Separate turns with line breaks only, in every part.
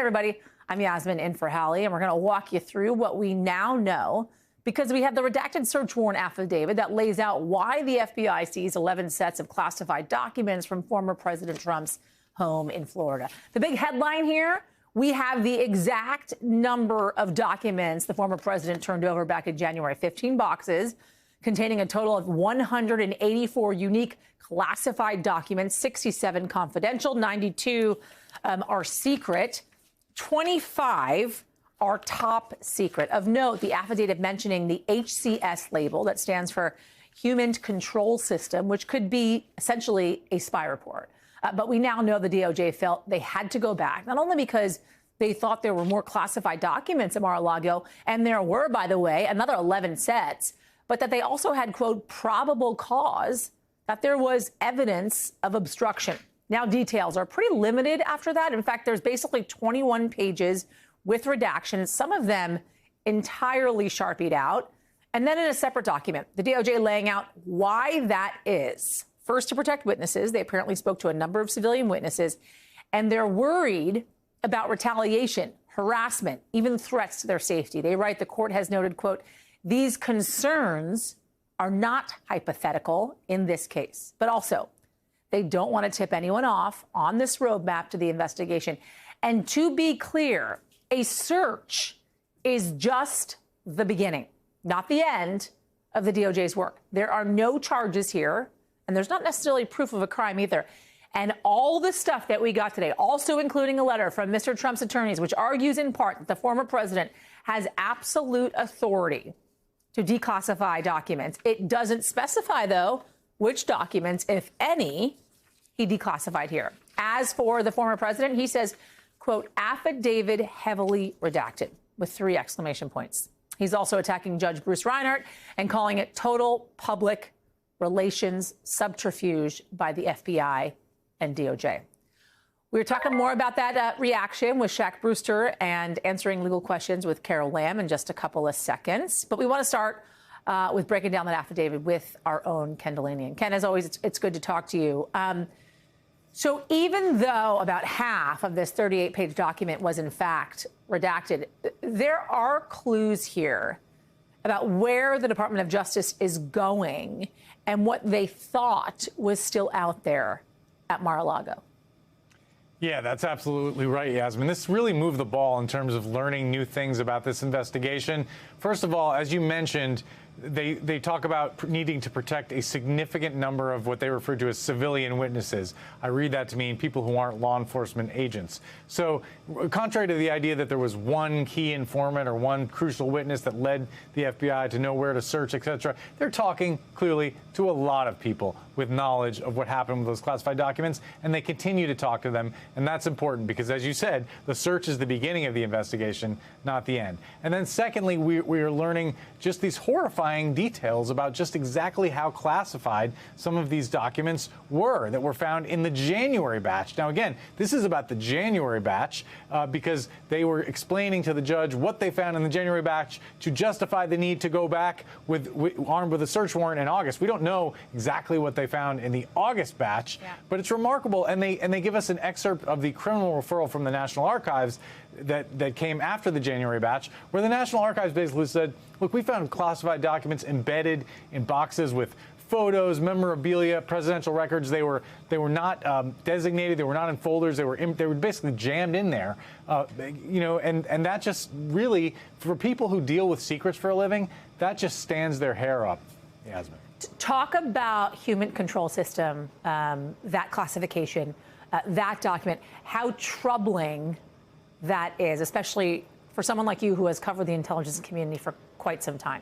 everybody. I'm Yasmin in for Hallie, and we're going to walk you through what we now know because we have the redacted search warrant affidavit that lays out why the FBI seized 11 sets of classified documents from former President Trump's home in Florida. The big headline here, we have the exact number of documents the former president turned over back in January, 15 boxes containing a total of 184 unique classified documents, 67 confidential, 92 are secret, 25 are top secret. Of note, the affidavit mentioning the HCS label, that stands for Human Control System, which could be essentially a spy report. But we now know the DOJ felt they had to go back, not only because they thought there were more classified documents at Mar-a-Lago, and there were, by the way, another 11 sets, but that they also had, quote, probable cause that there was evidence of obstruction. Now, details are pretty limited after that. In fact, there's basically 21 pages with redactions, some of them entirely Sharpied out. And then in a separate document, the DOJ laying out why that is. First, to protect witnesses. They apparently spoke to a number of civilian witnesses, and they're worried about retaliation, harassment, even threats to their safety. They write, the court has noted, quote, these concerns are not hypothetical in this case, but also they don't want to tip anyone off on this roadmap to the investigation. And to be clear, a search is just the beginning, not the end of the DOJ's work. There are no charges here, and there's not necessarily proof of a crime either. And all the stuff that we got today, also including a letter from Mr. Trump's attorneys, which argues in part that the former president has absolute authority to declassify documents. It doesn't specify, though, which documents, if any, he declassified here. As for the former president, he says, quote, affidavit heavily redacted, with 3 exclamation points. He's also attacking Judge Bruce Reinhart and calling it total public relations subterfuge by the FBI and DOJ. We're talking more about that reaction with Shaq Brewster and answering legal questions with Carol Lamb in just a couple of seconds. But we want to start with breaking down that affidavit with our own Ken Delaney. Ken, as always, it's good to talk to you. So even though about half of this 38-page document was, in fact, redacted, there are clues here about where the Department of Justice is going and what they thought was still out there at Mar-a-Lago.
Yeah, that's absolutely right, Yasmin. This really moved the ball in terms of learning new things about this investigation. First of all, as you mentioned, they talk about needing to protect a significant number of what they refer to as civilian witnesses. I read that to mean people who aren't law enforcement agents. So contrary to the idea that there was one key informant or one crucial witness that led the FBI to know where to search, etc., they're talking clearly to a lot of people with knowledge of what happened with those classified documents, and they continue to talk to them. And that's important because, as you said, the search is the beginning of the investigation, not the end. And then secondly, we are learning just these horrifying details about just exactly how classified some of these documents were that were found in the January batch. Now, again, this is about the January batch because they were explaining to the judge what they found in the January batch to justify the need to go back armed with a search warrant in August. We don't know exactly what they found in the August batch, but it's remarkable. And they give us an excerpt of the criminal referral from the National Archives that came after the January batch, where the National Archives basically said, look, we found classified documents embedded in boxes with photos, memorabilia, presidential records. They were not designated. They were not in folders. They were basically jammed in there. And that just really, for people who deal with secrets for a living, that just stands their hair up, Yasmin.
Talk about human control system, that classification, that document, how troubling that is, especially for someone like you who has covered the intelligence community for quite some time.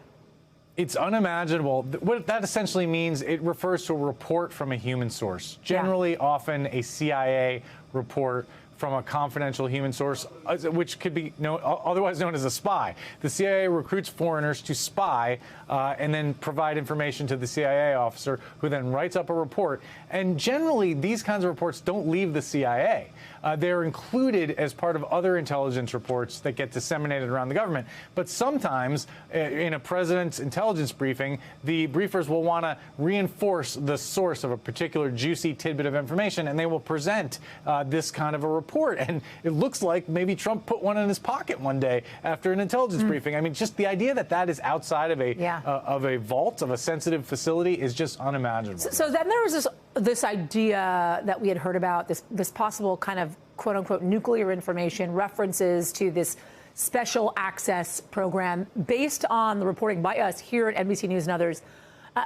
It's unimaginable. What that essentially means, it refers to a report from a human source, generally often a CIA report from a confidential human source, which could be otherwise known as a spy. The CIA recruits foreigners to spy and then provide information to the CIA officer, who then writes up a report. And generally, these kinds of reports don't leave the CIA. They're included as part of other intelligence reports that get disseminated around the government. But sometimes, in a president's intelligence briefing, the briefers will want to reinforce the source of a particular juicy tidbit of information, and they will present this kind of a report. report. And it looks like maybe Trump put one in his pocket one day after an intelligence briefing. I mean, just the idea that that is outside of a vault, of a sensitive facility, is just unimaginable.
So then there was this idea that we had heard about, this possible kind of quote unquote nuclear information, references to this special access program based on the reporting by us here at NBC News and others.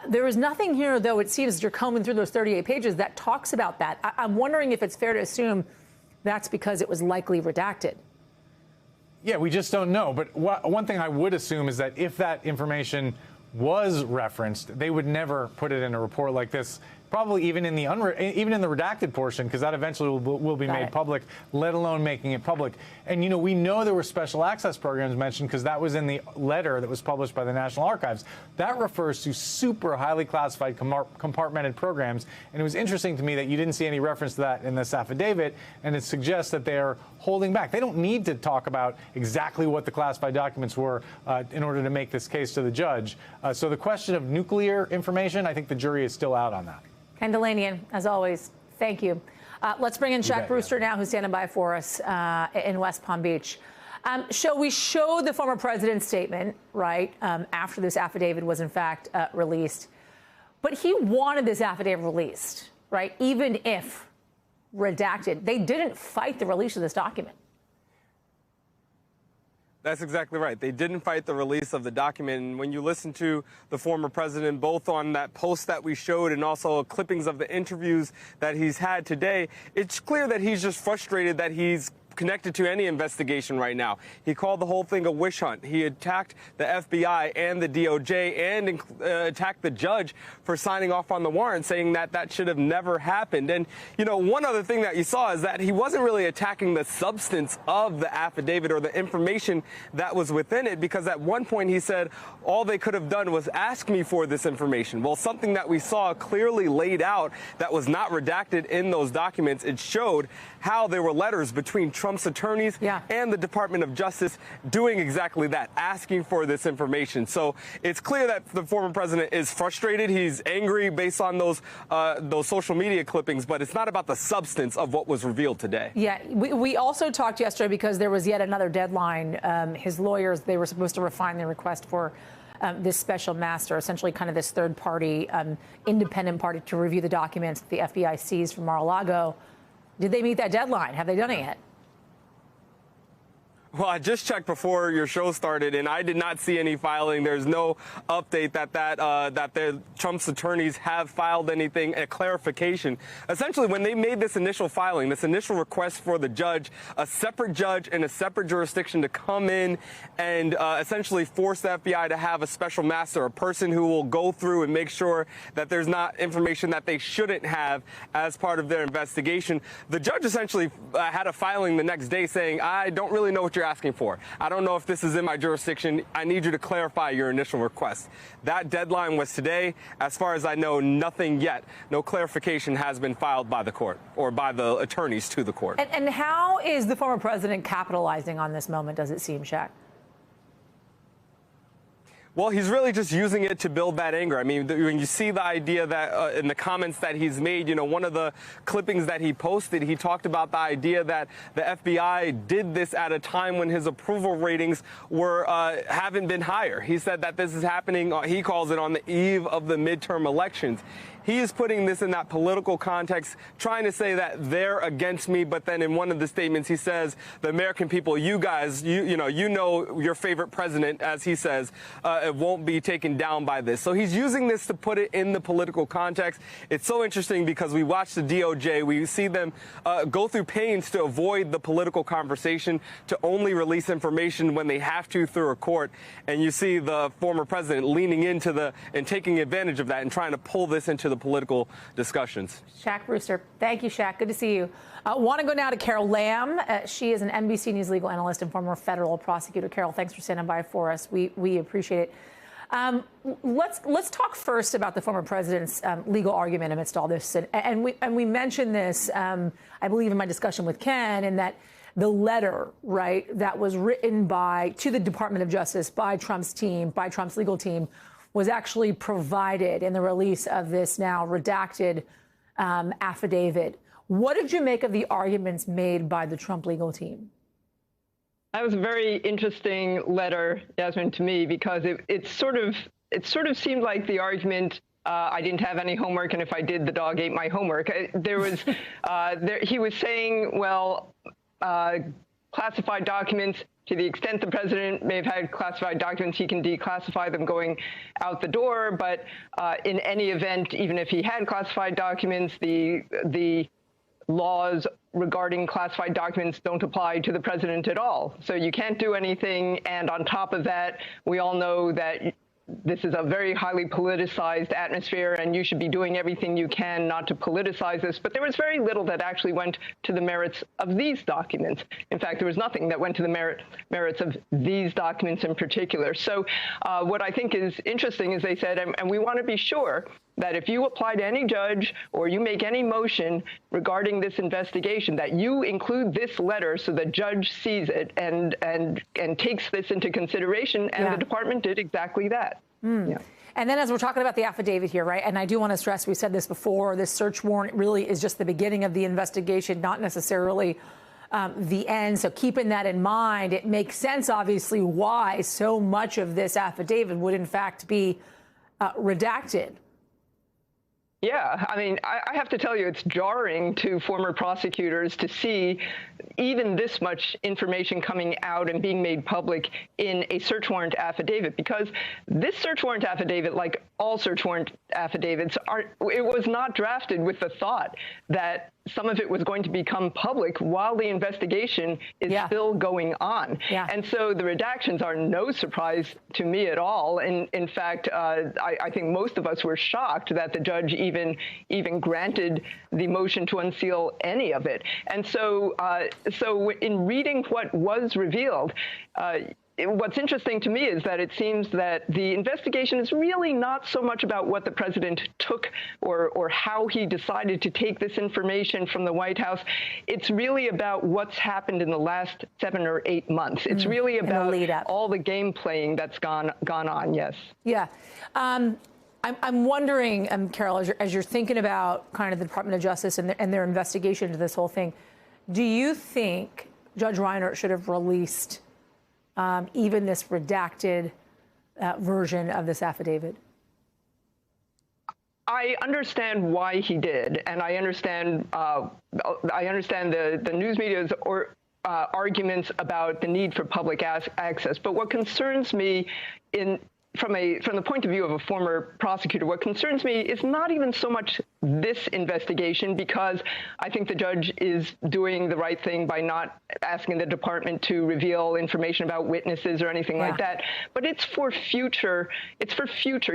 There is nothing here, though, it seems, you're combing through those 38 pages that talks about that. I'm wondering if it's fair to assume that's because it was likely redacted.
Yeah, we just don't know. But one thing I would assume is that if that information was referenced, they would never put it in a report like this. Probably even in the redacted portion, because that eventually will be made public, let alone making it public. And, you know, we know there were special access programs mentioned because that was in the letter that was published by the National Archives. That refers to super highly classified compartmented programs. And it was interesting to me that you didn't see any reference to that in this affidavit, and it suggests that they're holding back. They don't need to talk about exactly what the classified documents were in order to make this case to the judge. So the question of nuclear information, I think the jury is still out on that.
Ken Delanian, as always, thank you. Let's bring in Shaq Brewster now, who's standing by for us in West Palm Beach. We showed the former president's statement, right, after this affidavit was, in fact, released. But he wanted this affidavit released, right, even if redacted. They didn't fight the release of this document.
That's exactly right. They didn't fight the release of the document. And when you listen to the former president, both on that post that we showed and also clippings of the interviews that he's had today, it's clear that he's just frustrated that he's connected to any investigation right now. He called the whole thing a witch hunt. He attacked the FBI and the DOJ and attacked the judge for signing off on the warrant, saying that that should have never happened. And, you know, one other thing that you saw is that he wasn't really attacking the substance of the affidavit or the information that was within it, because at one point he said all they could have done was ask me for this information. Well, something that we saw clearly laid out that was not redacted in those documents, it showed how there were letters between Trump's attorneys and the Department of Justice doing exactly that, asking for this information. So it's clear that the former president is frustrated. He's angry based on those social media clippings, but it's not about the substance of what was revealed today. Yeah,
we also talked yesterday because there was yet another deadline. His lawyers, they were supposed to refine their request for this special master, essentially kind of this third party, independent party to review the documents that the FBI seized from Mar-a-Lago. Did they meet that deadline? Have they done it yet?
Well, I just checked before your show started, and I did not see any filing. There's no update that Trump's attorneys have filed anything, a clarification. Essentially, when they made this initial filing, this initial request for the judge, a separate judge in a separate jurisdiction to come in and essentially force the FBI to have a special master, a person who will go through and make sure that there's not information that they shouldn't have as part of their investigation. The judge essentially had a filing the next day saying, I don't really know what you're asking for. I don't know if this is in my jurisdiction. I need you to clarify your initial request. That deadline was today. As far as I know, nothing yet. No clarification has been filed by the court or by the attorneys to the court.
And how is the former president capitalizing on this moment, does it seem, Shaq?
Well, he's really just using it to build that anger. I mean, when you see the idea that in the comments that he's made, you know, one of the clippings that he posted, he talked about the idea that the FBI did this at a time when his approval ratings were haven't been higher. He said that this is happening, he calls it, on the eve of the midterm elections. He is putting this in that political context, trying to say that they're against me. But then in one of the statements, he says, the American people, you guys, you know your favorite president, as he says, it won't be taken down by this. So he's using this to put it in the political context. It's so interesting because we watch the DOJ. We see them go through pains to avoid the political conversation, to only release information when they have to through a court. And you see the former president leaning into and taking advantage of that and trying to pull this into the political discussions.
Shaq Brewster. Thank you, Shaq. Good to see you. Want to go now to Carol Lamb. She is an NBC News legal analyst and former federal prosecutor. Carol, thanks for standing by for us. We appreciate it. Let's talk first about the former president's legal argument amidst all this. And we mentioned this, I believe, in my discussion with Ken, in that the letter, right, that was written to the Department of Justice by Trump's team, by Trump's legal team, was actually provided in the release of this now redacted affidavit. What did you make of the arguments made by the Trump legal team?
That was a very interesting letter, Yasmin, to me, because it sort of seemed like the argument, I didn't have any homework, and if I did, the dog ate my homework. He was saying, well, classified documents, to the extent the president may have had classified documents, he can declassify them going out the door. But in any event, even if he had classified documents, the laws regarding classified documents don't apply to the president at all. So you can't do anything. And on top of that, we all know that this is a very highly politicized atmosphere, and you should be doing everything you can not to politicize this. But there was very little that actually went to the merits of these documents. In fact, there was nothing that went to the merits of these documents in particular. So what I think is interesting is they said, and we want to be sure that if you apply to any judge or you make any motion regarding this investigation, that you include this letter so the judge sees it and takes this into consideration. And the department did exactly that. Yeah.
And then as we're talking about the affidavit here, right, and I do want to stress, we said this before, this search warrant really is just the beginning of the investigation, not necessarily the end. So keeping that in mind, it makes sense, obviously, why so much of this affidavit would, in fact, be redacted.
Yeah, I mean, I have to tell you, it's jarring to former prosecutors to see even this much information coming out and being made public in a search warrant affidavit, because this search warrant affidavit, like all search warrant affidavits, it was not drafted with the thought that some of it was going to become public while the investigation is still going on. And so the redactions are no surprise to me at all. And in fact, I think most of us were shocked that the judge even granted the motion to unseal any of it. And so in reading what was revealed, what's interesting to me is that it seems that the investigation is really not so much about what the president took or how he decided to take this information from the White House. It's really about what's happened in the last 7 or 8 months. It's really about all the game playing that's gone on. Yes. Yeah.
I'm wondering, Carol, as you're thinking about kind of the Department of Justice and their investigation into this whole thing, do you think Judge Reinert should have released even this redacted version of this affidavit?
I understand why he did, and I understand the news media's arguments about the need for public access. But what concerns me from the point of view of a former prosecutor, what concerns me is not even so much this investigation, because I think the judge is doing the right thing by not asking the department to reveal information about witnesses or anything like that. But it's for future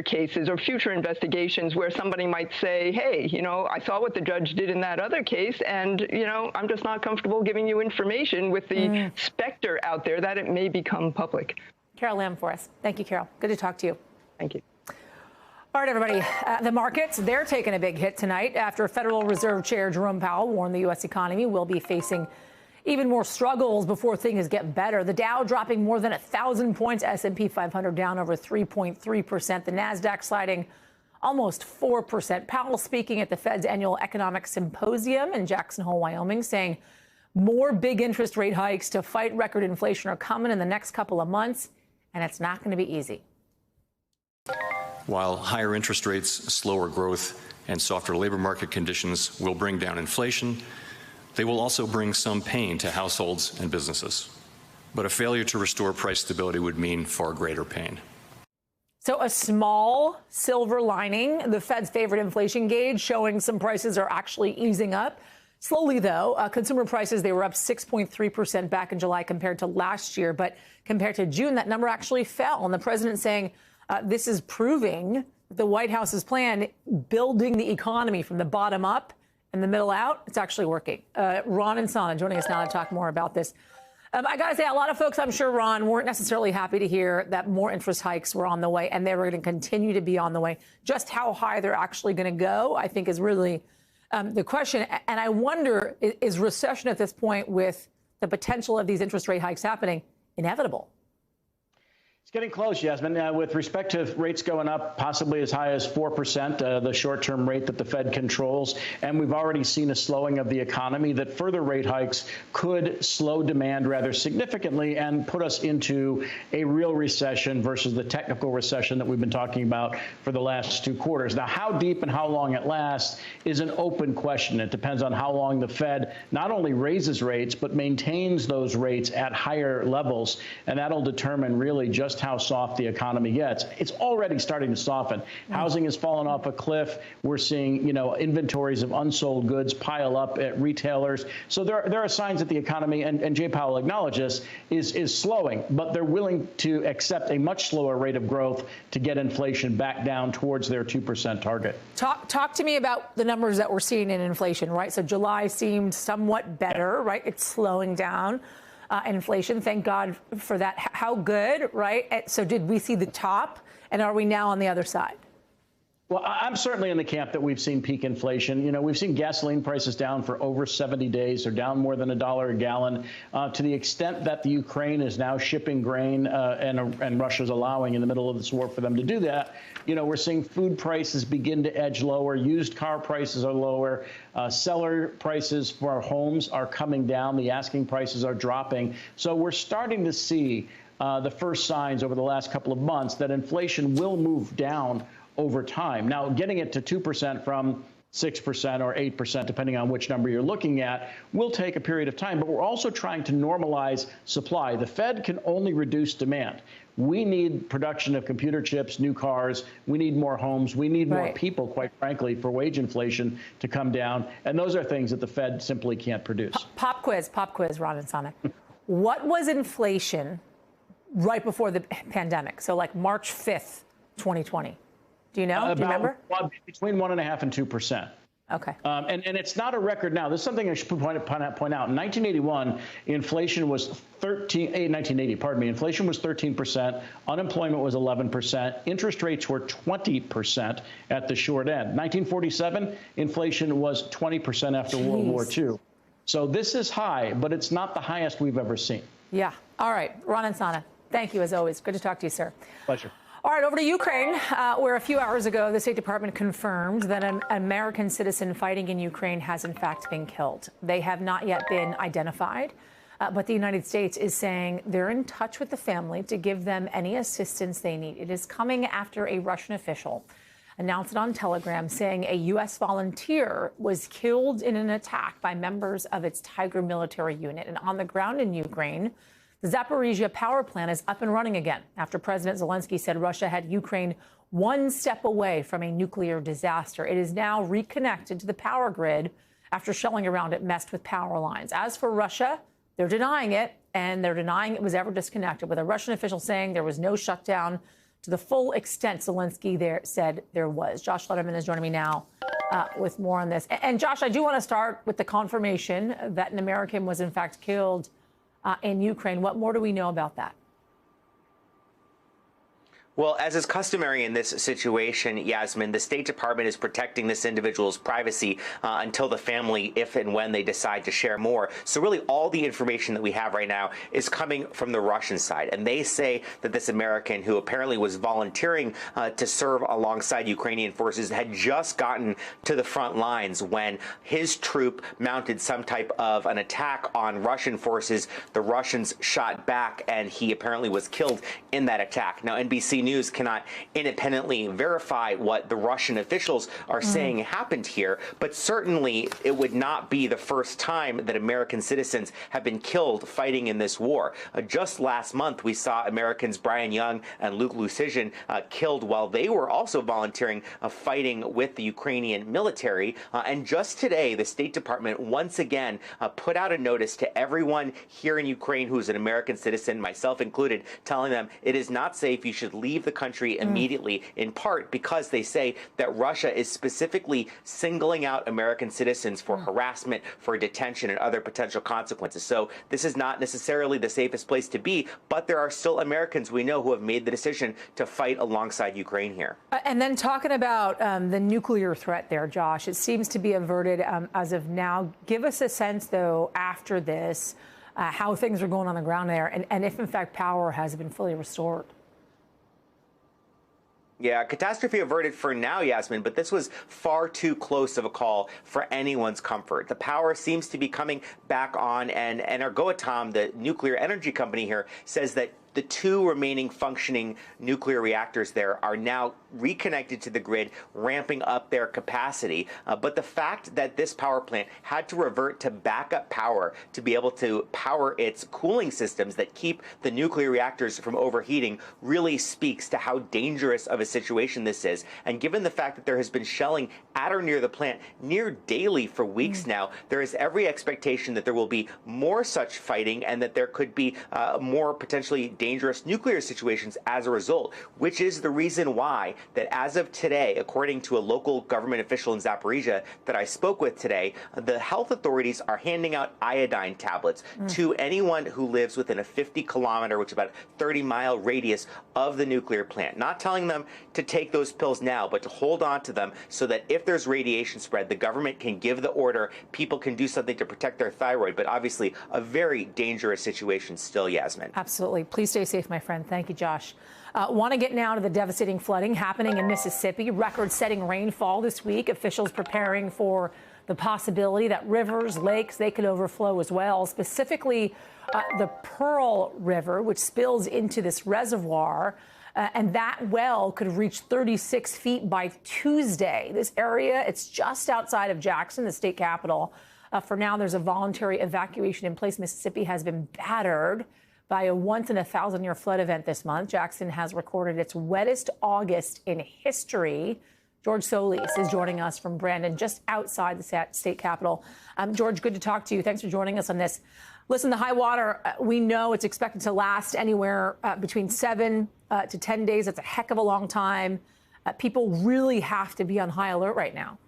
cases or future investigations where somebody might say, hey, I saw what the judge did in that other case, and, I'm just not comfortable giving you information with the specter out there that it may become public.
Carol Lam for us. Thank you, Carol. Good to talk to you.
Thank you.
All right, everybody. The markets, they're taking a big hit tonight after Federal Reserve Chair Jerome Powell warned the U.S. economy will be facing even more struggles before things get better. The Dow dropping more than 1,000 points, S&P 500 down over 3.3%, the NASDAQ sliding almost 4%. Powell speaking at the Fed's annual economic symposium in Jackson Hole, Wyoming, saying more big interest rate hikes to fight record inflation are coming in the next couple of months, and it's not going to be easy.
While higher interest rates, slower growth, and softer labor market conditions will bring down inflation, they will also bring some pain to households and businesses. But a failure to restore price stability would mean far greater pain.
So a small silver lining, the Fed's favorite inflation gauge showing some prices are actually easing up. Slowly, though, consumer prices, they were up 6.3% back in July compared to last year. But compared to June, that number actually fell. And the president saying this is proving the White House's plan, building the economy from the bottom up and the middle out, it's actually working. Ron and Sana joining us now to talk more about this. I got to say, a lot of folks, I'm sure, Ron, weren't necessarily happy to hear that more interest hikes were on the way and they were going to continue to be on the way. Just how high they're actually going to go, I think, is really the question. And I wonder, is recession at this point, with the potential of these interest rate hikes happening, inevitable?
It's getting close, Yasmin. With respect to rates going up, possibly as high as 4%, the short-term rate that the Fed controls. And we've already seen a slowing of the economy, that further rate hikes could slow demand rather significantly and put us into a real recession versus the technical recession that we've been talking about for the last 2 quarters. Now, how deep and how long it lasts is an open question. It depends on how long the Fed not only raises rates, but maintains those rates at higher levels. And that'll determine really just how soft the economy gets. It's already starting to soften. Housing has fallen off a cliff. We're seeing, inventories of unsold goods pile up at retailers. So there are signs that the economy, and Jay Powell acknowledges, is slowing, but they're willing to accept a much slower rate of growth to get inflation back down towards their 2% target.
Talk to me about the numbers that we're seeing in inflation, right? So July seemed somewhat better, right? It's slowing down. Inflation. Thank God for that. How good, right? So did we see the top, and are we now on the other side?
Well, I'm certainly in the camp that we've seen peak inflation. We've seen gasoline prices down for over 70 days. They're down more than $1 a gallon. To the extent that the Ukraine is now shipping grain and Russia's allowing in the middle of this war for them to do that, we're seeing food prices begin to edge lower. Used car prices are lower. Seller prices for our homes are coming down. The asking prices are dropping. So we're starting to see the first signs over the last couple of months that inflation will move down over time. Now, getting it to 2% from 6% or 8%, depending on which number you're looking at, will take a period of time. But we're also trying to normalize supply. The Fed can only reduce demand. We need production of computer chips, new cars. We need more homes. We need more people, quite frankly, for wage inflation to come down. And those are things that the Fed simply can't produce.
Pop quiz, Ron and Sana. What was inflation right before the pandemic? So like March 5th, 2020. Do you know? Do you remember?
Between 1.5% and 2%.
Okay.
And it's not a record now. This is something I should point out. In 1981, inflation was 13%. Unemployment was 11%. Interest rates were 20% at the short end. 1947, inflation was 20% after World War II. So this is high, but it's not the highest we've ever seen.
Yeah. All right. Ron and Sana, thank you as always. Good to talk to you, sir.
Pleasure.
All right, over to Ukraine, where a few hours ago, the State Department confirmed that an American citizen fighting in Ukraine has in fact been killed. They have not yet been identified, but the United States is saying they're in touch with the family to give them any assistance they need. It is coming after a Russian official announced it on Telegram, saying a U.S. volunteer was killed in an attack by members of its Tiger military unit. And on the ground in Ukraine, the Zaporizhzhia power plant is up and running again after President Zelensky said Russia had Ukraine one step away from a nuclear disaster. It is now reconnected to the power grid after shelling around it messed with power lines. As for Russia, they're denying it, and they're denying it was ever disconnected, with a Russian official saying there was no shutdown to the full extent Zelensky said there was. Josh Letterman is joining me now with more on this. And Josh, I do want to start with the confirmation that an American was in fact killed in Ukraine. What more do we know about that?
Well, as is customary in this situation, Yasmin, the State Department is protecting this individual's privacy until the family, if and when they decide to share more. So really all the information that we have right now is coming from the Russian side. And they say that this American, who apparently was volunteering to serve alongside Ukrainian forces, had just gotten to the front lines when his troop mounted some type of an attack on Russian forces. The Russians shot back, and he apparently was killed in that attack. Now, NBC News cannot independently verify what the Russian officials are saying happened here, but certainly it would not be the first time that American citizens have been killed fighting in this war. Just last month, we saw Americans Brian Young and Luke Lucijan killed while they were also volunteering fighting with the Ukrainian military. And just today, the State Department once again put out a notice to everyone here in Ukraine who's an American citizen, myself included, telling them it is not safe. You should leave the country immediately, in part because they say that Russia is specifically singling out American citizens for harassment, for detention, and other potential consequences. So this is not necessarily the safest place to be, but there are still Americans we know who have made the decision to fight alongside Ukraine here. And
then talking about the nuclear threat there, Josh, it seems to be averted as of now. Give us a sense, though, after this, how things are going on the ground there, and if, in fact, power has been fully restored.
Yeah, catastrophe averted for now, Yasmin, but this was far too close of a call for anyone's comfort. The power seems to be coming back on, and Energoatom, the nuclear energy company here, says that the two remaining functioning nuclear reactors there are now reconnected to the grid, ramping up their capacity. But the fact that this power plant had to revert to backup power to be able to power its cooling systems that keep the nuclear reactors from overheating really speaks to how dangerous of a situation this is. And given the fact that there has been shelling at or near the plant near daily for weeks now, there is every expectation that there will be more such fighting and that there could be more potentially dangerous nuclear situations as a result, which is the reason why that as of today, according to a local government official in Zaporizhia that I spoke with today, the health authorities are handing out iodine tablets to anyone who lives within a 50-kilometer, which is about 30-mile radius of the nuclear plant. Not telling them to take those pills now, but to hold on to them so that if there's radiation spread, the government can give the order, people can do something to protect their thyroid. But obviously, a very dangerous situation still, Yasmin.
Absolutely. Please stay safe, my friend. Thank you, Josh. Want to get now to the devastating flooding happening in Mississippi. Record-setting rainfall this week. Officials preparing for the possibility that rivers, lakes, they could overflow as well. Specifically, the Pearl River, which spills into this reservoir. And that well could reach 36 feet by Tuesday. This area, it's just outside of Jackson, the state capital. For now, there's a voluntary evacuation in place. Mississippi has been battered by a once-in-a-thousand-year flood event this month. Jackson has recorded its wettest August in history. George Solis is joining us from Brandon, just outside the state capital. George, good to talk to you. Thanks for joining us on this. Listen, the high water, we know it's expected to last anywhere between 7 to 10 days. That's a heck of a long time. People really have to be on high alert right now.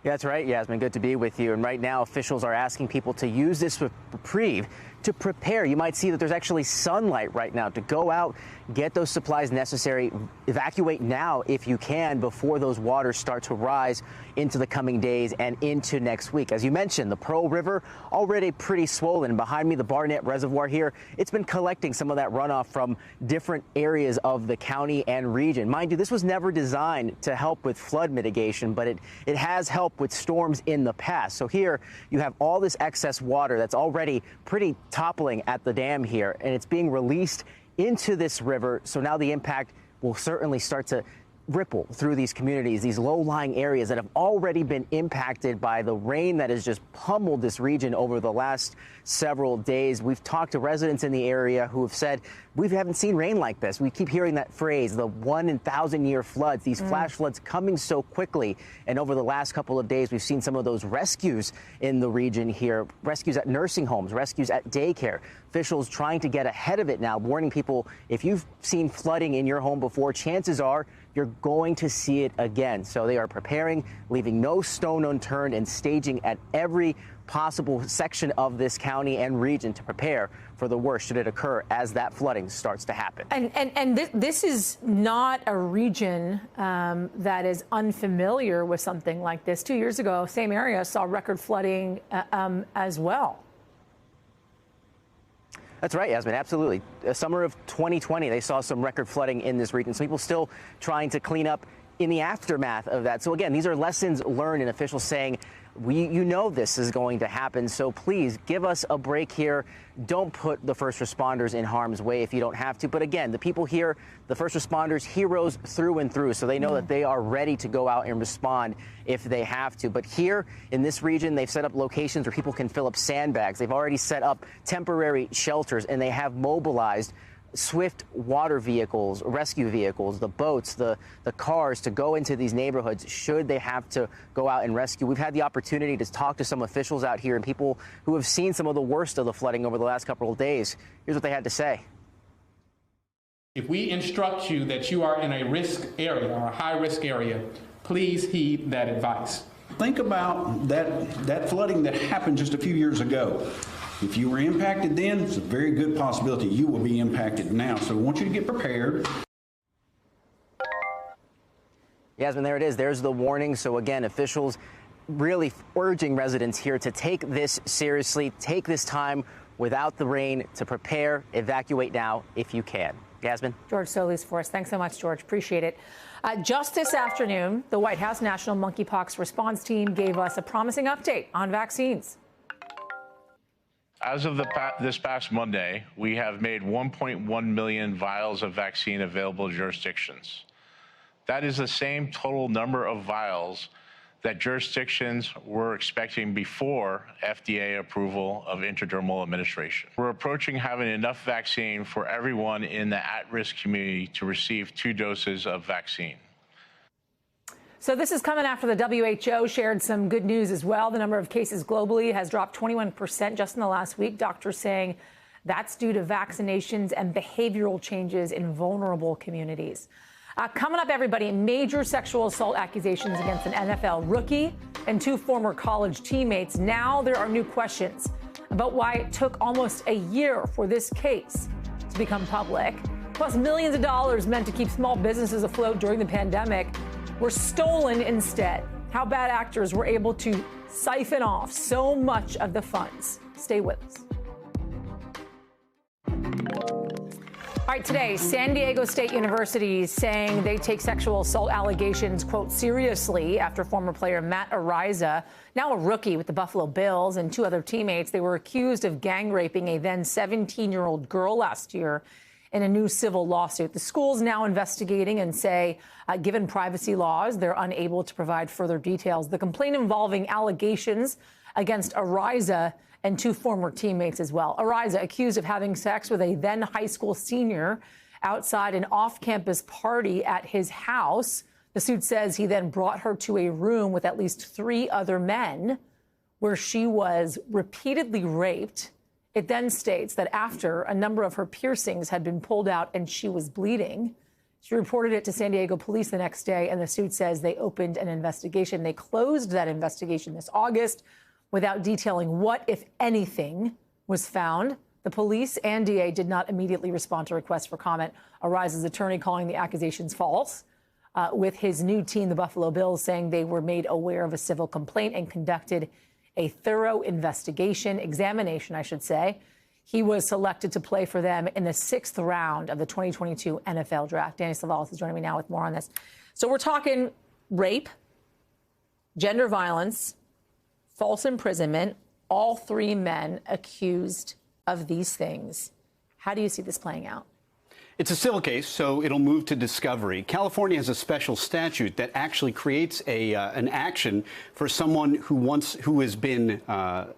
Yeah, that's right, Yasmin. Good to be with you. And right now, officials are asking people to use this reprieve to prepare. You might see that there's actually sunlight right now to go out, get those supplies necessary, evacuate now if you can before those waters start to rise into the coming days and into next week. As you mentioned, the Pearl River already pretty swollen. Behind me, the Barnett Reservoir here, it's been collecting some of that runoff from different areas of the county and region. Mind you, this was never designed to help with flood mitigation, but it has helped with storms in the past. So here you have all this excess water that's already pretty toppling at the dam here, and it's being released into this river. So now the impact will certainly start to ripple through these communities, these low-lying areas that have already been impacted by the rain that has just pummeled this region over the last several days. We've talked to residents in the area who have said, we haven't seen rain like this. We keep hearing that phrase, the 1-in-1,000-year floods, these flash floods coming so quickly. And over the last couple of days, we've seen some of those rescues in the region here, rescues at nursing homes, rescues at daycare. Officials trying to get ahead of it now, warning people, if you've seen flooding in your home before, chances are you're going to see it again. So they are preparing, leaving no stone unturned, and staging at every possible section of this county and region to prepare for the worst should it occur as that flooding starts to happen.
And this is not a region that is unfamiliar with something like this. 2 years ago, same area saw record flooding as well.
That's right, Yasmin, absolutely. Summer of 2020, they saw some record flooding in this region. So people still trying to clean up in the aftermath of that. So again, these are lessons learned, and officials saying, you know this is going to happen, so please give us a break here. Don't put the first responders in harm's way if you don't have to. But again, the people here, the first responders, heroes through and through, so they know that they are ready to go out and respond if they have to. But here in this region, they've set up locations where people can fill up sandbags. They've already set up temporary shelters, and they have mobilized swift water vehicles, rescue vehicles, the boats, the cars to go into these neighborhoods should they have to go out and rescue. We've had the opportunity to talk to some officials out here and people who have seen some of the worst of the flooding over the last couple of days. Here's what they had to say.
If we instruct you that you are in a risk area or a high-risk area, please heed that advice.
Think about that flooding that happened just a few years ago. If you were impacted then, it's a very good possibility you will be impacted now. So I want you to get prepared.
Yasmin, there it is. There's the warning. So again, officials really urging residents here to take this seriously, take this time without the rain to prepare, evacuate now if you can. Yasmin.
George Solis for us. Thanks so much, George. Appreciate it. Just this afternoon, the White House National Monkeypox Response Team gave us a promising update on vaccines.
As of this past Monday, we have made 1.1 million vials of vaccine available to jurisdictions. That is the same total number of vials that jurisdictions were expecting before FDA approval of intradermal administration. We're approaching having enough vaccine for everyone in the at-risk community to receive 2 doses of vaccine.
So this is coming after the WHO shared some good news as well. The number of cases globally has dropped 21% just in the last week. Doctors saying that's due to vaccinations and behavioral changes in vulnerable communities. Coming up, everybody, major sexual assault accusations against an NFL rookie and 2 former college teammates. Now there are new questions about why it took almost a year for this case to become public. Plus, millions of dollars meant to keep small businesses afloat during the pandemic were stolen instead. How bad actors were able to siphon off so much of the funds. Stay with us. All right, today, San Diego State University is saying they take sexual assault allegations, quote, seriously after former player Matt Ariza, now a rookie with the Buffalo Bills, and 2 other teammates, they were accused of gang raping a then 17-year-old girl last year in a new civil lawsuit. The school's now investigating and say, given privacy laws, they're unable to provide further details. The complaint involving allegations against Ariza and 2 former teammates as well. Ariza accused of having sex with a then high school senior outside an off-campus party at his house. The suit says he then brought her to a room with at least 3 other men where she was repeatedly raped. It then states that after a number of her piercings had been pulled out and she was bleeding, she reported it to San Diego police the next day, and the suit says they opened an investigation. They closed that investigation this August without detailing what, if anything, was found. The police and DA did not immediately respond to requests for comment. Ariza's attorney calling the accusations false, with his new team, the Buffalo Bills, saying they were made aware of a civil complaint and conducted a thorough examination, I should say. He was selected to play for them in the 6th round of the 2022 NFL Draft. Danny Savalas is joining me now with more on this. So we're talking rape, gender violence, false imprisonment, all 3 men accused of these things. How do you see this playing out?
It's a civil case, so it'll move to discovery. California has a special statute that actually creates an action for someone who has been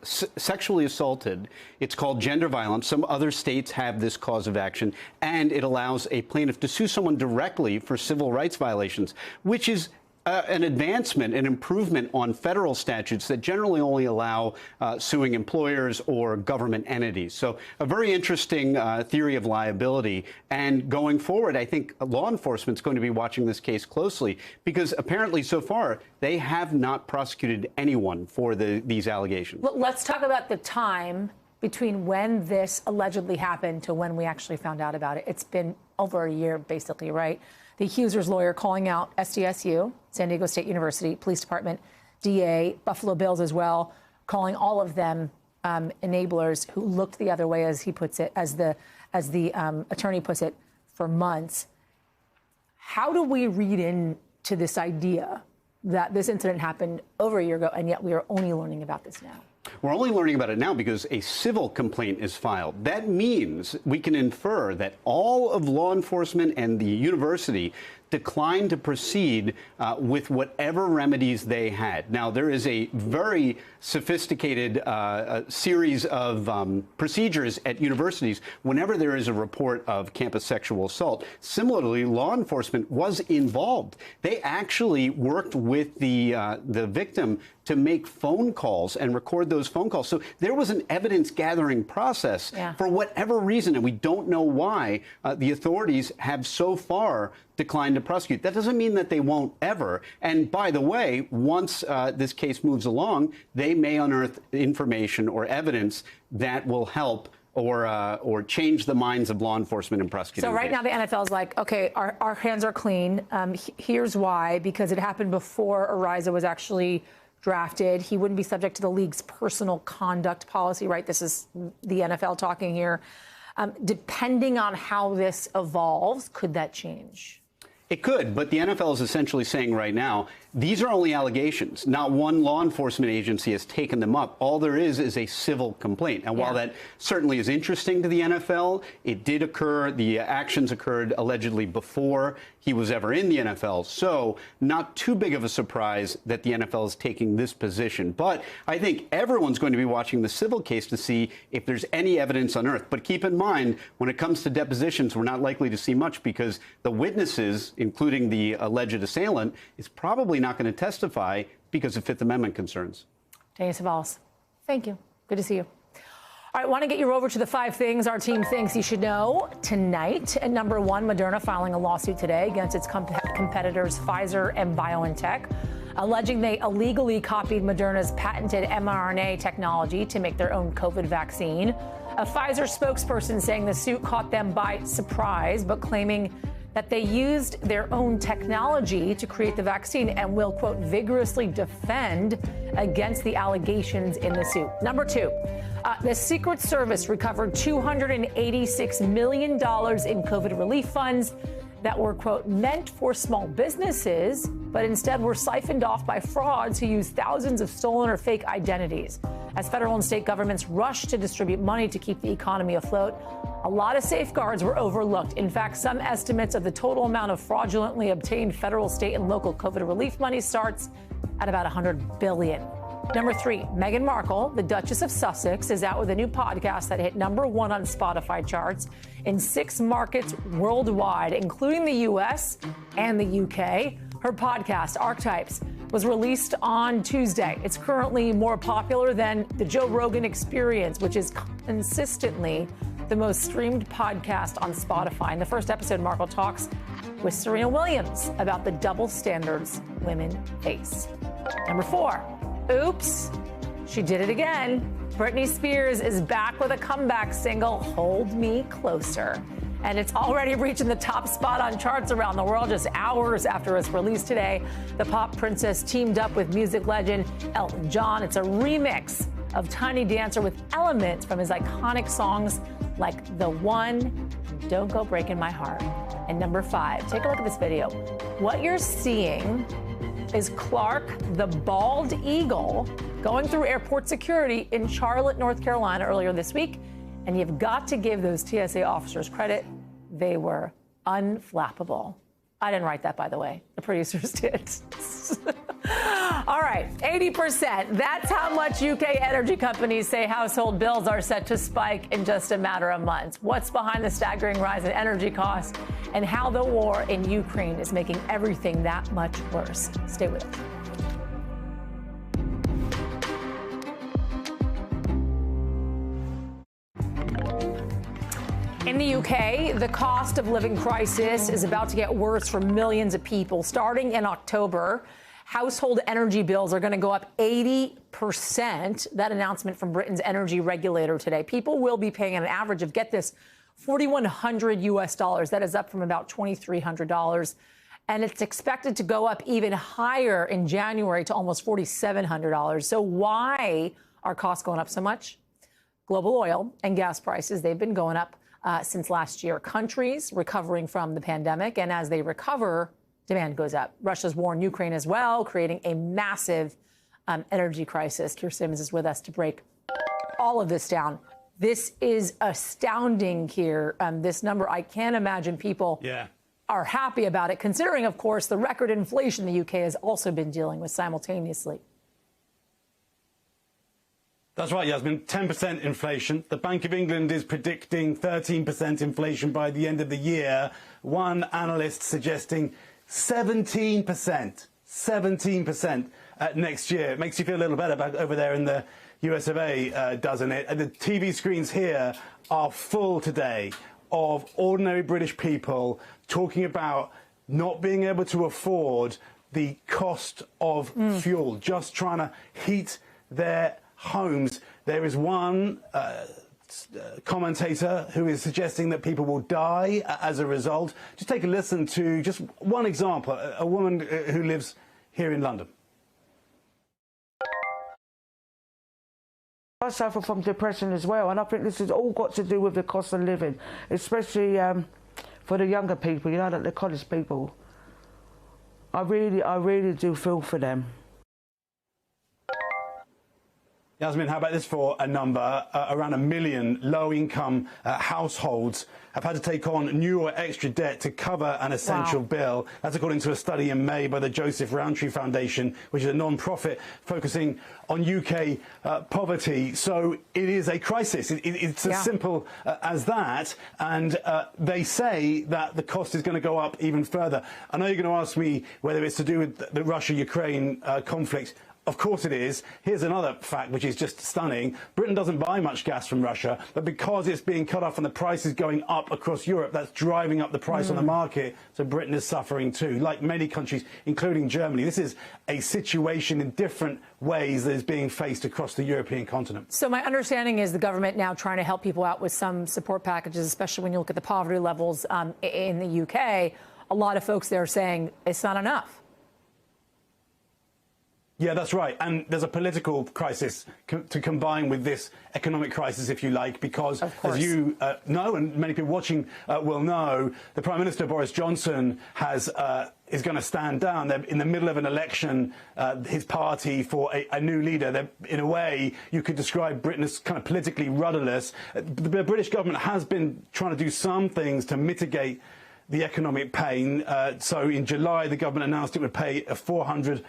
sexually assaulted. It's called gender violence. Some other states have this cause of action, and it allows a plaintiff to sue someone directly for civil rights violations, which is an advancement, an improvement on federal statutes that generally only allow suing employers or government entities. So a very interesting theory of liability. And going forward, I think law enforcement is going to be watching this case closely because apparently so far they have not prosecuted anyone for these allegations.
Let's talk about the time between when this allegedly happened to when we actually found out about it. It's been over a year, basically, right? The accuser's lawyer calling out SDSU, San Diego State University, Police Department, DA, Buffalo Bills as well, calling all of them enablers who looked the other way, as he puts it, as the attorney puts it, for months. How do we read into this idea that this incident happened over a year ago, and yet we are only learning about this now?
We're only learning about it now because a civil complaint is filed. That means we can infer that all of law enforcement and the university declined to proceed with whatever remedies they had. Now, there is a very sophisticated series of procedures at universities whenever there is a report of campus sexual assault. Similarly, law enforcement was involved. They actually worked with the victim to make phone calls and record those phone calls. So there was an evidence-gathering process. For whatever reason, and we don't know why, the authorities have so far declined to prosecute. That doesn't mean that they won't ever. And by the way, once this case moves along, they may unearth information or evidence that will help or change the minds of law enforcement and prosecutors.
So right now the NFL is like, okay, our hands are clean. Here's why: because it happened before Ariza was actually drafted. He wouldn't be subject to the league's personal conduct policy, right? This is the NFL talking here. Depending on how this evolves, could that change?
It could, but the NFL is essentially saying right now, these are only allegations. Not one law enforcement agency has taken them up. All there is a civil complaint. And while that certainly is interesting to the NFL, it did occur, the actions occurred allegedly before he was ever in the NFL. So not too big of a surprise that the NFL is taking this position. But I think everyone's going to be watching the civil case to see if there's any evidence unearthed. But keep in mind, when it comes to depositions, we're not likely to see much because the witnesses, including the alleged assailant, is probably not going to testify because of Fifth Amendment concerns.
Dana Savalas, thank you. Good to see you. All right, want to get you over to the 5 things our team thinks you should know tonight. And number 1, Moderna filing a lawsuit today against its competitors Pfizer and BioNTech, alleging they illegally copied Moderna's patented mRNA technology to make their own COVID vaccine. A Pfizer spokesperson saying the suit caught them by surprise, but claiming that they used their own technology to create the vaccine and will, quote, vigorously defend against the allegations in the suit. Number 2, the Secret Service recovered $286 million in COVID relief funds that were, quote, meant for small businesses, but instead were siphoned off by frauds who used thousands of stolen or fake identities. As federal and state governments rushed to distribute money to keep the economy afloat, a lot of safeguards were overlooked. In fact, some estimates of the total amount of fraudulently obtained federal, state, and local COVID relief money starts at about $100 billion. Number 3, Meghan Markle, the Duchess of Sussex, is out with a new podcast that hit number 1 on Spotify charts in 6 markets worldwide, including the U.S. and the UK. Her podcast, Archetypes, was released on Tuesday. It's currently more popular than the Joe Rogan Experience, which is consistently the most streamed podcast on Spotify. In the first episode, Markle talks with Serena Williams about the double standards women face. Number 4, oops, she did it again. Britney Spears is back with a comeback single, Hold Me Closer. And it's already reaching the top spot on charts around the world just hours after its release today. The pop princess teamed up with music legend Elton John. It's a remix of Tiny Dancer with elements from his iconic songs like The One, Don't Go Breaking My Heart. And number 5, take a look at this video. What you're seeing is Clark, the bald eagle, going through airport security in Charlotte, North Carolina earlier this week. And you've got to give those TSA officers credit. They were unflappable. I didn't write that, by the way. The producers did. All right, 80%. That's how much UK energy companies say household bills are set to spike in just a matter of months. What's behind the staggering rise in energy costs and how the war in Ukraine is making everything that much worse? Stay with us. In the UK, the cost of living crisis is about to get worse for millions of people. Starting in October, household energy bills are going to go up 80%. That announcement from Britain's energy regulator today. People will be paying an average of, get this, $4,100 US. That is up from about $2,300. And it's expected to go up even higher in January to almost $4,700. So why are costs going up so much? Global oil and gas prices, they've been going up since last year. Countries recovering from the pandemic, and as they recover, demand goes up. Russia's war in Ukraine as well, creating a massive energy crisis. Keir Simmons is with us to break all of this down. This is astounding, Keir. This number, I can't imagine people are happy about it, considering, of course, the record inflation the UK has also been dealing with simultaneously.
That's right, Yasmin. 10% inflation. The Bank of England is predicting 13% inflation by the end of the year. One analyst suggesting 17%. 17% next year. It makes you feel a little better back over there in the US of A, doesn't it? And the TV screens here are full today of ordinary British people talking about not being able to afford the cost of fuel, just trying to heat their homes. There is one commentator who is suggesting that people will die as a result. Just take a listen to just one example, a woman who lives here in London.
I suffer from depression as well, and I think this has all got to do with the cost of living, especially for the younger people, you know, like the college people. I really do feel for them.
Yasmin, how about this for a number? Around 1 million low-income households have had to take on new or extra debt to cover an essential bill. That's according to a study in May by the Joseph Rowntree Foundation, which is a non-profit focusing on UK poverty. So it is a crisis. It's as simple as that. And they say that the cost is going to go up even further. I know you're going to ask me whether it's to do with the Russia-Ukraine conflict. Of course it is. Here's another fact which is just stunning. Britain doesn't buy much gas from Russia, but because it's being cut off and the price is going up across Europe, that's driving up the price on the market. So Britain is suffering too, like many countries, including Germany. This is a situation in different ways that is being faced across the European continent.
So my understanding is the government now trying to help people out with some support packages, especially when you look at the poverty levels in the UK. A lot of folks there are saying it's not enough.
Yeah, that's right. And there's a political crisis to combine with this economic crisis, if you like, because, as you know, and many people watching will know, the Prime Minister, Boris Johnson, is going to stand down. They're in the middle of an election, his party, for a new leader. In a way, you could describe Britain as kind of politically rudderless. The British government has been trying to do some things to mitigate the economic pain. So in July, the government announced it would pay a £400,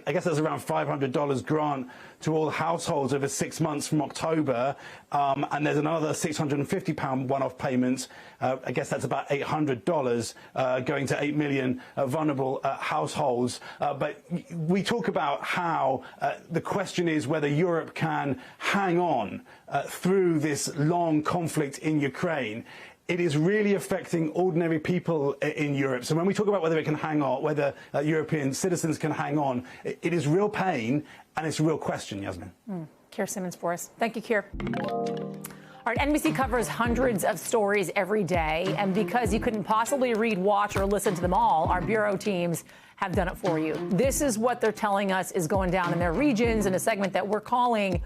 I guess that's around $500 grant to all households over 6 months from October. And there's another £650 one-off payment. I guess that's about $800 going to 8 million vulnerable households. But we talk about how the question is whether Europe can hang on through this long conflict in Ukraine. It is really affecting ordinary people in Europe. So when we talk about whether it can hang on, whether European citizens can hang on, it is real pain and it's a real question, Yasmin.
Keir Simmons for us. Thank you, Keir. All right, NBC covers hundreds of stories every day, and because you couldn't possibly read, watch, or listen to them all, our bureau teams have done it for you. This is what they're telling us is going down in their regions in a segment that we're calling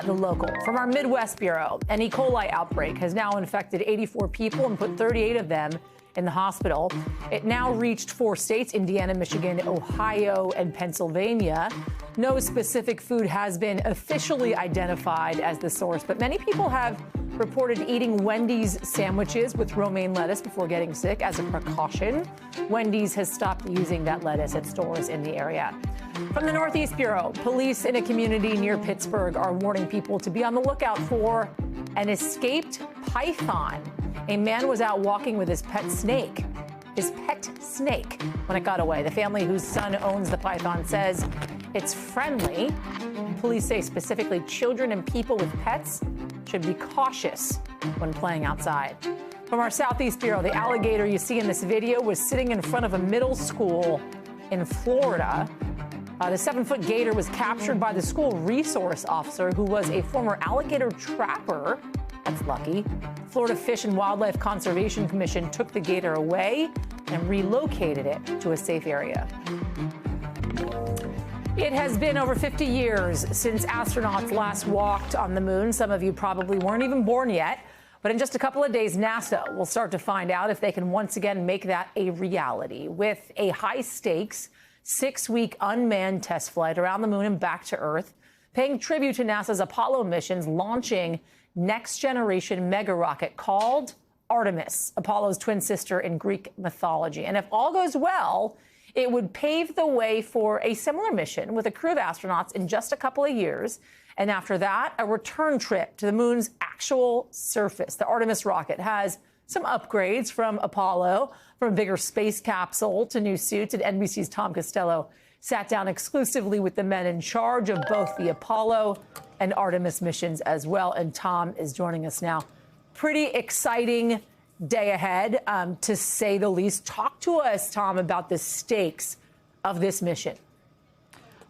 The Local. From our Midwest Bureau, an E. coli outbreak has now infected 84 people and put 38 of them in the hospital. It now reached 4 states, Indiana, Michigan, Ohio, and Pennsylvania. No specific food has been officially identified as the source, but many people have reported eating Wendy's sandwiches with romaine lettuce before getting sick as a precaution. Wendy's has stopped using that lettuce at stores in the area. From the Northeast Bureau, police in a community near Pittsburgh are warning people to be on the lookout for an escaped python. A man was out walking with his pet snake. When it got away. The family whose son owns the python says it's friendly. Police say specifically children and people with pets should be cautious when playing outside. From our Southeast Bureau, the alligator you see in this video was sitting in front of a middle school in Florida. The 7-foot gator was captured by the school resource officer, who was a former alligator trapper. That's lucky. Florida Fish and Wildlife Conservation Commission took the gator away and relocated it to a safe area. It has been over 50 years since astronauts last walked on the moon. Some of you probably weren't even born yet. But in just a couple of days, NASA will start to find out if they can once again make that a reality with a high-stakes 6-week unmanned test flight around the moon and back to Earth, paying tribute to NASA's Apollo missions, launching next-generation mega rocket called Artemis, Apollo's twin sister in Greek mythology. And if all goes well, it would pave the way for a similar mission with a crew of astronauts in just a couple of years. And after that, a return trip to the moon's actual surface. The Artemis rocket has some upgrades from Apollo, from a bigger space capsule to new suits. And NBC's Tom Costello sat down exclusively with the men in charge of both the Apollo and Artemis missions as well. And Tom is joining us now. Pretty exciting day ahead, to say the least. Talk to us, Tom, about the stakes of this mission.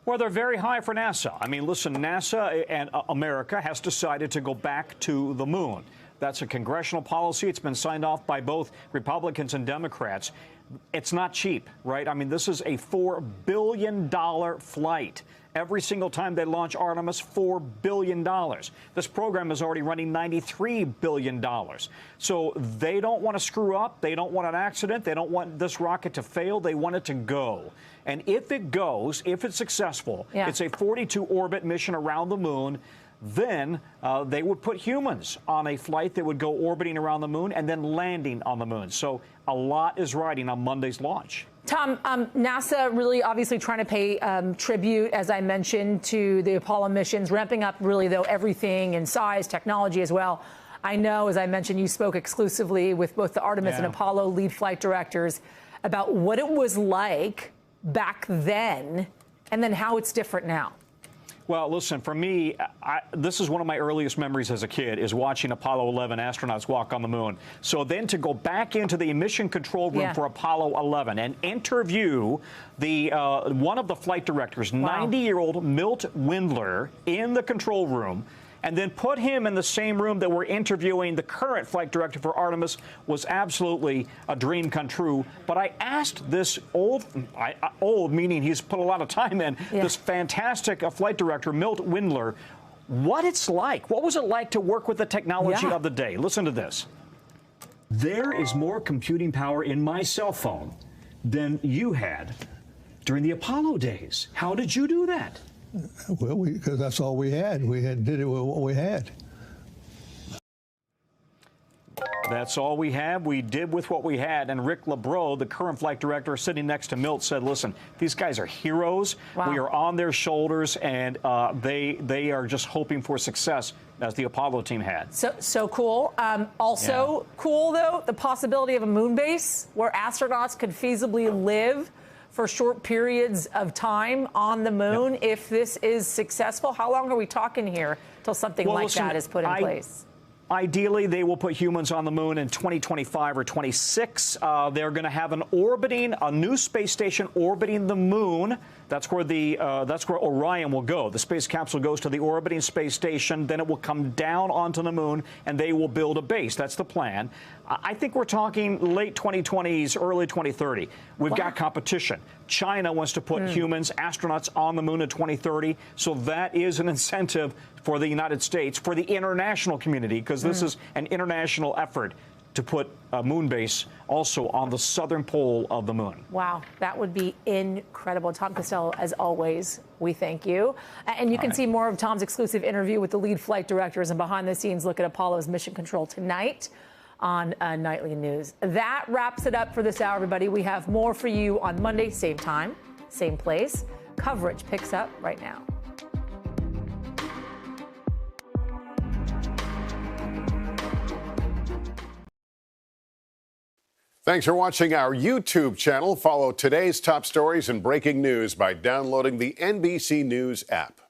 Well, they're very high for NASA. I mean, listen, NASA and America has decided to go back to the moon. That's a congressional policy. It's been signed off by both Republicans and Democrats. It's not cheap, right? I mean, this is a $4 billion flight. Every single time they launch Artemis, $4 billion. This program is already running $93 billion. So they don't want to screw up. They don't want an accident. They don't want this rocket to fail. They want it to go. And if it goes, if it's successful, it's a 42-orbit mission around the moon. Then they would put humans on a flight that would go orbiting around the moon and then landing on the moon. So a lot is riding on Monday's launch.
Tom, NASA really obviously trying to pay tribute, as I mentioned, to the Apollo missions, ramping up really, though, everything in size, technology as well. I know, as I mentioned, you spoke exclusively with both the Artemis and Apollo lead flight directors about what it was like back then and then how it's different now.
Well, listen, for me, this is one of my earliest memories as a kid, is watching Apollo 11 astronauts walk on the moon. So then to go back into the mission control room for Apollo 11 and interview the one of the flight directors, 90-year-old Milt Windler, in the control room, and then put him in the same room that we're interviewing the current flight director for Artemis, was absolutely a dream come true. But I asked this old meaning he's put a lot of time in, this fantastic flight director, Milt Windler, what it's like. What was it like to work with the technology of the day? Listen to this. There is more computing power in my cell phone than you had during the Apollo days. How did you do that?
Well, because that's all we had. We did it with what we had.
That's all we have. We did with what we had. And Rick LeBreau, the current flight director, sitting next to Milt, said, listen, these guys are heroes. We are on their shoulders, and they are just hoping for success, as the Apollo team had.
So cool. Also cool, though, the possibility of a moon base where astronauts could feasibly live for short periods of time on the moon if this is successful. How long are we talking here till something like that is put in place?
Ideally, they will put humans on the moon in 2025 or 26. They're going to have a new space station orbiting the moon. That's where Orion will go. The space capsule goes to the orbiting space station, then it will come down onto the moon, and they will build a base. That's the plan. I think we're talking late 2020s, early 2030. We've got competition. China wants to put humans, astronauts on the moon in 2030, so that is an incentive for the United States, for the international community, because this is an international effort to put a moon base also on the southern pole of the moon.
Wow, that would be incredible. Tom Costello, as always, we thank you. And you can see more of Tom's exclusive interview with the lead flight directors and behind-the-scenes look at Apollo's mission control tonight on Nightly News. That wraps it up for this hour, everybody. We have more for you on Monday, same time, same place. Coverage picks up right now.
Thanks for watching our YouTube channel. Follow today's top stories and breaking news by downloading the NBC News app.